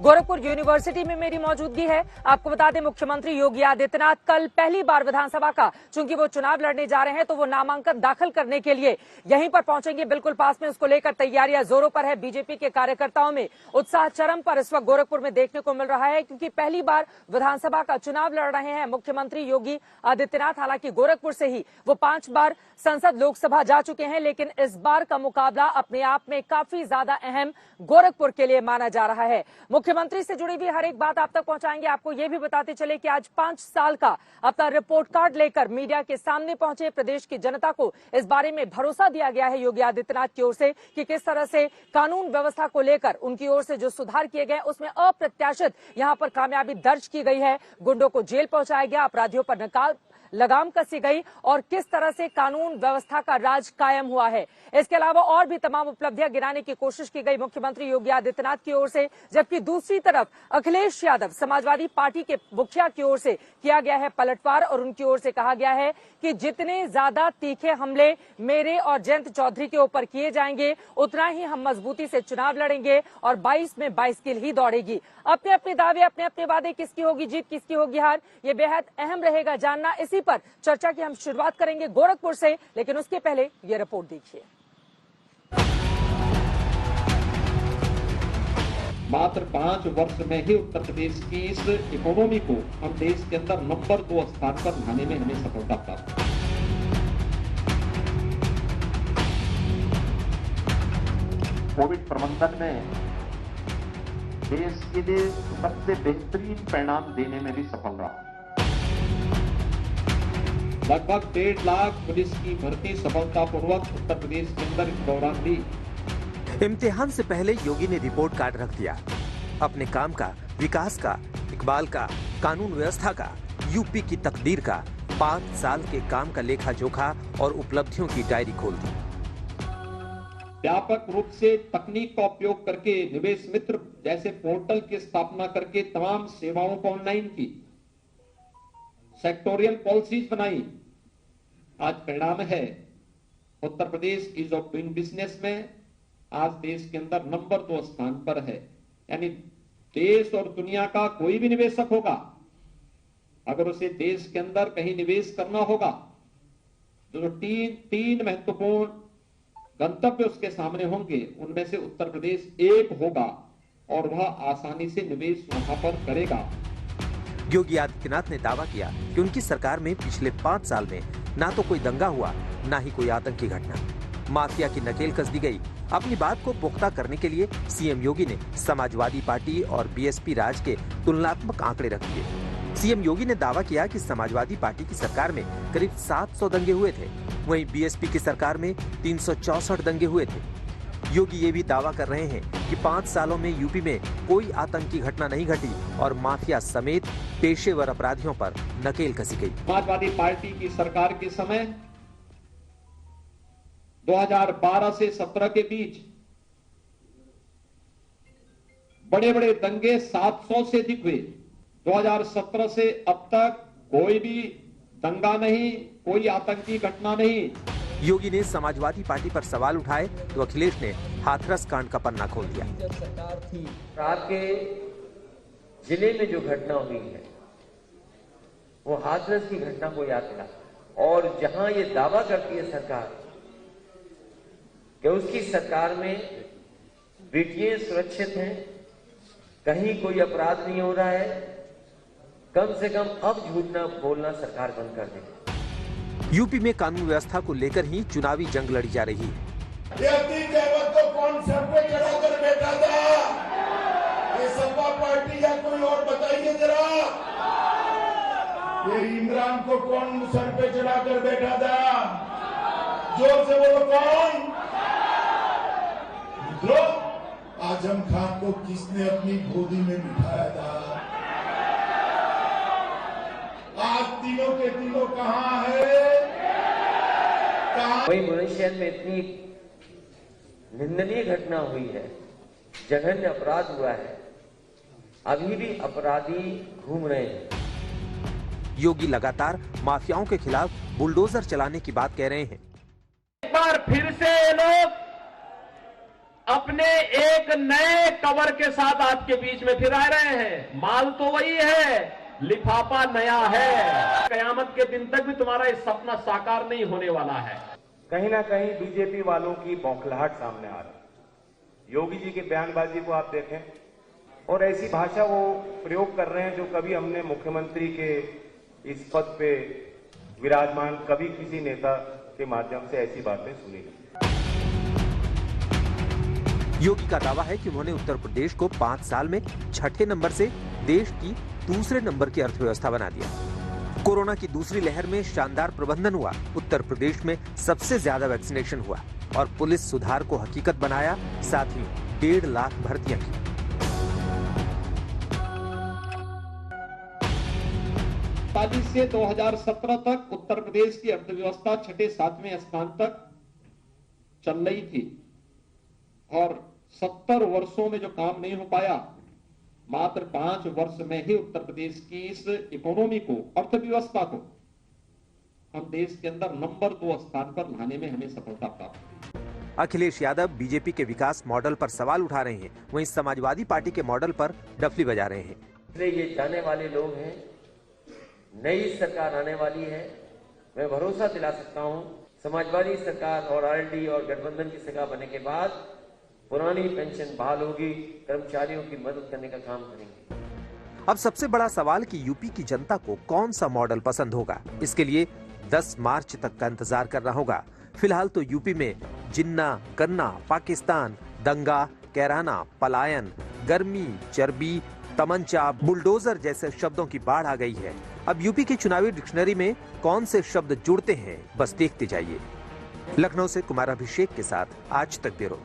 Gorakhpur university में मेरी मौजूदगी है। आपको बता दें, मुख्यमंत्री योगी आदित्यनाथ कल पहली बार विधानसभा का, चूंकि वो चुनाव लड़ने जा रहे हैं, तो वो नामांकन दाखिल करने के लिए यहीं पर पहुंचेंगे। बिल्कुल पास में उसको लेकर तैयारियां जोरों पर है। बीजेपी के कार्यकर्ताओं में उत्साह चरम पर इस वक्त गोरखपुर में देखने को मिल रहा है, क्योंकि पहली बार विधानसभा का चुनाव लड़ रहे हैं मुख्यमंत्री योगी आदित्यनाथ। हालांकि गोरखपुर से ही वो 5 बार संसद लोकसभा जा चुके हैं, लेकिन इस बार का मुकाबला अपने आप में काफी ज्यादा अहम गोरखपुर के लिए माना जा रहा है। मुख्यमंत्री से जुड़ी हुई हर एक बात आप तक पहुंचाएंगे। आपको यह भी बताते चले कि आज 5 साल का अपना रिपोर्ट कार्ड लेकर मीडिया के सामने पहुंचे। प्रदेश की जनता को इस बारे में भरोसा दिया गया है योगी आदित्यनाथ की ओर से कि किस तरह से कानून व्यवस्था को लेकर उनकी ओर से जो सुधार किए गए, उसमें अप्रत्याशित यहां पर कामयाबी दर्ज की गई है। गुंडों को जेल पहुंचाया गया, अपराधियों पर लगाम कसी गई और किस तरह से कानून व्यवस्था का राज कायम हुआ है। इसके अलावा और भी तमाम उपलब्धियां गिनाने की कोशिश की गई मुख्यमंत्री योगी आदित्यनाथ की ओर से, जबकि दूसरी तरफ अखिलेश यादव समाजवादी पार्टी के मुखिया की ओर से किया गया है पलटवार और उनकी ओर से कहा गया है कि जितने ज्यादा तीखे हमले मेरे और जयंत चौधरी के ऊपर किए जाएंगे, उतना ही हम मजबूती से चुनाव लड़ेंगे और 22 में 22 किल ही दौड़ेगी। अपने अपने दावे, अपने अपने वादे, किसकी होगी जीत, किसकी होगी हार, ये बेहद अहम रहेगा जानना। इसी पर चर्चा की हम शुरुआत करेंगे गोरखपुर से, लेकिन उसके पहले ये रिपोर्ट देखिए। मात्र 5 वर्ष में ही उत्तर प्रदेश की इस इकोनॉमी को हम देश के अंदर नंबर 2 स्थान पर लाने में हमें सफलता प्राप्त हुई। कोविड प्रबंधन में देश के लिए सबसे बेहतरीन परिणाम देने में भी सफल रहा। लगभग 1.5 लाख पुलिस की भर्ती सफलतापूर्वक उत्तर प्रदेश के अंदर इस दौरान दी। इम्तिहान से पहले योगी ने रिपोर्ट कार्ड रख दिया। अपने काम का, विकास का, इकबाल का, कानून व्यवस्था का, यूपी की तकदीर का, 5 साल के काम का लेखा जोखा और उपलब्धियों की डायरी खोल दी। व्यापक रूप से तकनीक का उपयोग करके निवेश मित्र जैसे पोर्टल की स्थापना करके तमाम सेवाओं को ऑनलाइन की, सेक्टोरियल पॉलिसीज बनाई। आज परिणाम है Uttar Pradesh ease of doing business में आज देश के अंदर नंबर 2 स्थान पर है। यानी देश और दुनिया का कोई भी निवेशक होगा, अगर उसे देश के अंदर कहीं निवेश करना होगा, तो तीन महत्वपूर्ण गंतव्य उसके सामने होंगे, उनमें से उत्तर प्रदेश एक होगा और वह आसानी से निवेश वहां पर करेगा। योगी आदित्यनाथ ने दावा किया कि उनकी सरकार में पिछले 5 साल में ना तो कोई दंगा हुआ, ना ही कोई आतंकी घटना। माफिया की नकेल कस दी गई। अपनी बात को पुख्ता करने के लिए सीएम योगी ने समाजवादी पार्टी और बीएसपी राज के तुलनात्मक आंकड़े रख दिए। सीएम योगी ने दावा किया कि समाजवादी पार्टी की सरकार में करीब 700 दंगे हुए थे, वहीं बीएसपी की सरकार में 364 दंगे हुए थे। योगी ये भी दावा कर रहे हैं कि 5 सालों में यूपी में कोई आतंकी घटना नहीं घटी और माफिया समेत पेशेवर अपराधियों पर नकेल कसी गई। समाजवादी पार्टी की सरकार के समय 2012 से 17 के बीच बड़े बड़े दंगे 700 से अधिक हुए। 2017 से अब तक कोई भी दंगा नहीं, कोई आतंकी घटना नहीं। योगी ने समाजवादी पार्टी पर सवाल उठाए तो अखिलेश ने हाथरस कांड का पन्ना खोल दिया। जब सरकार थी, आपके जिले में जो घटना हुई है वो हाथरस की घटना को याद दिला, और जहां ये दावा करती है सरकार कि उसकी सरकार में बेटियां सुरक्षित हैं, कहीं कोई अपराध नहीं हो रहा है, कम से कम अब झूठ ना बोलना सरकार बंद कर दे। यूपी में कानून व्यवस्था को लेकर ही चुनावी जंग लड़ी जा रही है। तो कौन सर पे चढ़ाकर बैठा था? ये सपा पार्टी या कोई और बताइए जरा। ये इमरान को कौन सर पे चढ़ाकर बैठा था? जोर से बोलो, कौन? मित्रों, आजम खान को किसने अपनी गोदी में बिठाया था? आज तीनों के तीनों कहां है? वही बुलंदशहर में इतनी निंदनीय घटना हुई है, जघन्य अपराध हुआ है, अभी भी अपराधी घूम रहे हैं। योगी लगातार माफियाओं के खिलाफ बुलडोजर चलाने की बात कह रहे हैं। एक बार फिर से ये लोग अपने एक नए कवर के साथ आपके बीच में फिर आ रहे हैं। माल तो वही है, लिफाफा नया है। कयामत के दिन तक भी तुम्हारा ये सपना साकार नहीं होने वाला है। कहीं ना कहीं बीजेपी वालों की बौखलाहट सामने आ रही है। योगी जी की बयानबाजी को आप देखें और ऐसी भाषा वो प्रयोग कर रहे हैं जो कभी हमने मुख्यमंत्री के इस पद पे विराजमान कभी किसी नेता के माध्यम से ऐसी बातें सुनी नहीं। योगी का दावा है कि उन्होंने उत्तर प्रदेश को 5 साल में छठे नंबर से देश की दूसरे नंबर की अर्थव्यवस्था बना दिया। कोरोना की दूसरी लहर में शानदार प्रबंधन हुआ। उत्तर प्रदेश में सबसे ज्यादा वैक्सीनेशन हुआ और पुलिस सुधार को हकीकत बनाया। साथ ही 1.5 लाख भर्तियां की। से 2017 तक उत्तर प्रदेश की अर्थव्यवस्था 6-7वें स्थान तक चल रही थी और 70 वर्षों में जो काम नहीं हो पाया, मात्र 5 वर्ष में ही उत्तर प्रदेश की इस इकोनॉमी को, अर्थव्यवस्था को हम देश के अंदर नंबर 2 स्थान पर लाने में हमें सफलता प्राप्त हुई। अखिलेश यादव बीजेपी के विकास मॉडल पर सवाल उठा रहे हैं, वहीं समाजवादी पार्टी के मॉडल पर डफली बजा रहे हैं। इसलिए ये जाने वाले लोग हैं, नई सरकार आने वाली है। मैं भरोसा दिला सकता हूं, समाजवादी सरकार और आरएलडी और गठबंधन की सरकार बनने के बाद पुरानी पेंशन बहाल होगी, कर्मचारियों की मदद करने का काम करेंगे। अब सबसे बड़ा सवाल कि यूपी की जनता को कौन सा मॉडल पसंद होगा, इसके लिए 10 मार्च तक का इंतजार करना होगा। फिलहाल तो यूपी में जिन्ना, गन्ना, पाकिस्तान, दंगा, कैराना, पलायन, गर्मी, चर्बी, तमंचा, बुलडोजर जैसे शब्दों की बाढ़ आ गई है। अब यूपी की चुनावी डिक्शनरी में कौन से शब्द जुड़ते हैं, बस देखते जाइए। लखनऊ से कुमार अभिषेक के साथ आज तक ब्यूरो।